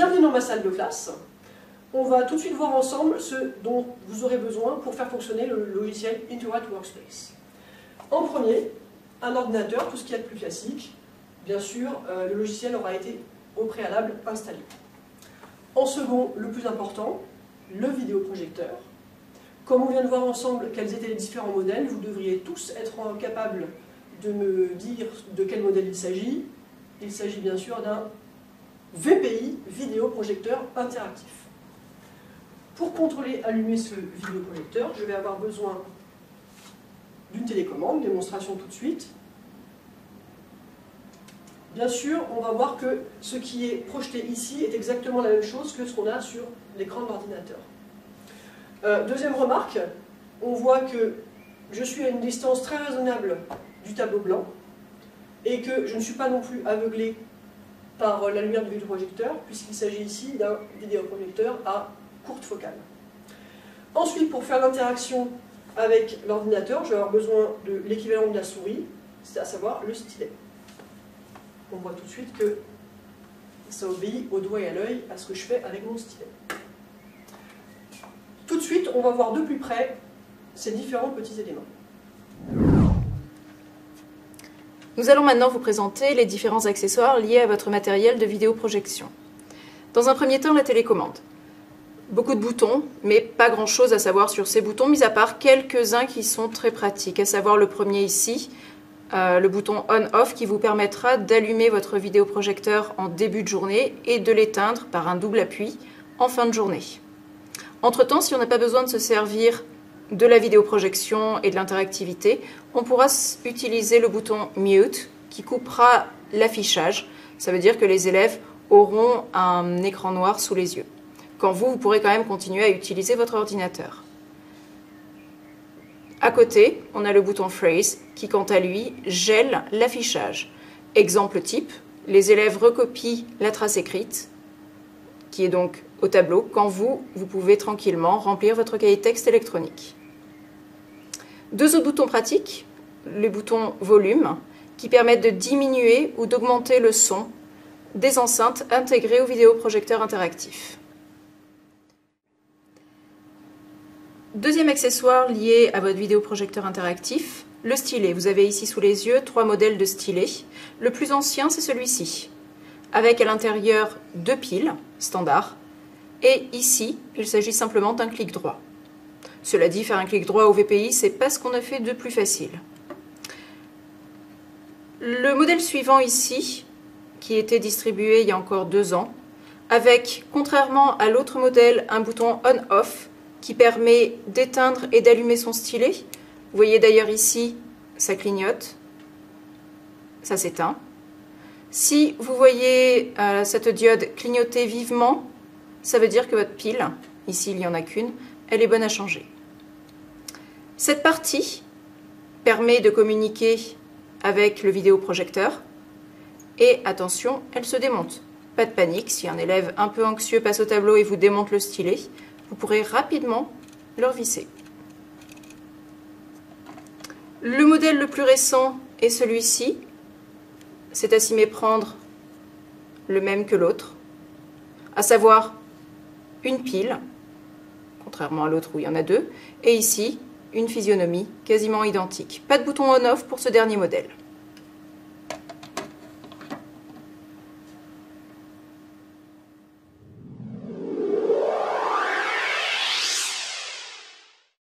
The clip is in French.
Bienvenue dans ma salle de classe. On va tout de suite voir ensemble ce dont vous aurez besoin pour faire fonctionner le logiciel Interact Workspace. En premier, un ordinateur, tout ce qu'il y a de plus classique. Bien sûr, le logiciel aura été au préalable installé. En second, le plus important, le vidéoprojecteur. Comme on vient de voir ensemble quels étaient les différents modèles, vous devriez tous être capables de me dire de quel modèle il s'agit. Il s'agit bien sûr d'un VPI, vidéoprojecteur interactif. Pour contrôler, allumer ce vidéoprojecteur, je vais avoir besoin d'une télécommande, démonstration tout de suite. Bien sûr, on va voir que ce qui est projeté ici est exactement la même chose que ce qu'on a sur l'écran de l'ordinateur. Deuxième remarque, on voit que je suis à une distance très raisonnable du tableau blanc et que je ne suis pas non plus aveuglé par la lumière du vidéoprojecteur puisqu'il s'agit ici d'un vidéoprojecteur à courte focale. Ensuite, pour faire l'interaction avec l'ordinateur, je vais avoir besoin de l'équivalent de la souris, c'est à savoir le stylet. On voit tout de suite que ça obéit au doigt et à l'œil à ce que je fais avec mon stylet. Tout de suite, on va voir de plus près ces différents petits éléments. Nous allons maintenant vous présenter les différents accessoires liés à votre matériel de vidéoprojection. Dans un premier temps, la télécommande. Beaucoup de boutons, mais pas grand-chose à savoir sur ces boutons, mis à part quelques-uns qui sont très pratiques, à savoir le premier ici, le bouton On-Off qui vous permettra d'allumer votre vidéoprojecteur en début de journée et de l'éteindre par un double appui en fin de journée. Entre-temps, si on n'a pas besoin de se servir de la vidéoprojection et de l'interactivité, on pourra utiliser le bouton Mute qui coupera l'affichage. Ça veut dire que les élèves auront un écran noir sous les yeux. Quand vous pourrez quand même continuer à utiliser votre ordinateur. À côté, on a le bouton Phrase qui, quant à lui, gèle l'affichage. Exemple type, les élèves recopient la trace écrite, qui est donc au tableau, quand vous pouvez tranquillement remplir votre cahier de texte électronique. Deux autres boutons pratiques, les boutons Volume, qui permettent de diminuer ou d'augmenter le son des enceintes intégrées au vidéoprojecteur interactif. Deuxième accessoire lié à votre vidéoprojecteur interactif, le stylet. Vous avez ici sous les yeux 3 modèles de stylet. Le plus ancien, c'est celui-ci, avec à l'intérieur 2 piles standard. Et ici, il s'agit simplement d'un clic droit. Cela dit, faire un clic droit au VPI, c'est pas ce qu'on a fait de plus facile. Le modèle suivant ici, qui était distribué il y a encore 2 ans, avec, contrairement à l'autre modèle, un bouton On-Off qui permet d'éteindre et d'allumer son stylet. Vous voyez d'ailleurs ici, ça clignote, ça s'éteint. Si vous voyez cette diode clignoter vivement, ça veut dire que votre pile, ici il n'y en a qu'une, elle est bonne à changer. Cette partie permet de communiquer avec le vidéoprojecteur et attention, elle se démonte. Pas de panique, si un élève un peu anxieux passe au tableau et vous démonte le stylet, vous pourrez rapidement le revisser. Le modèle le plus récent est celui-ci. C'est à s'y méprendre le même que l'autre, à savoir une pile, contrairement à l'autre où il y en a 2, et ici, une physionomie quasiment identique. Pas de bouton on-off pour ce dernier modèle.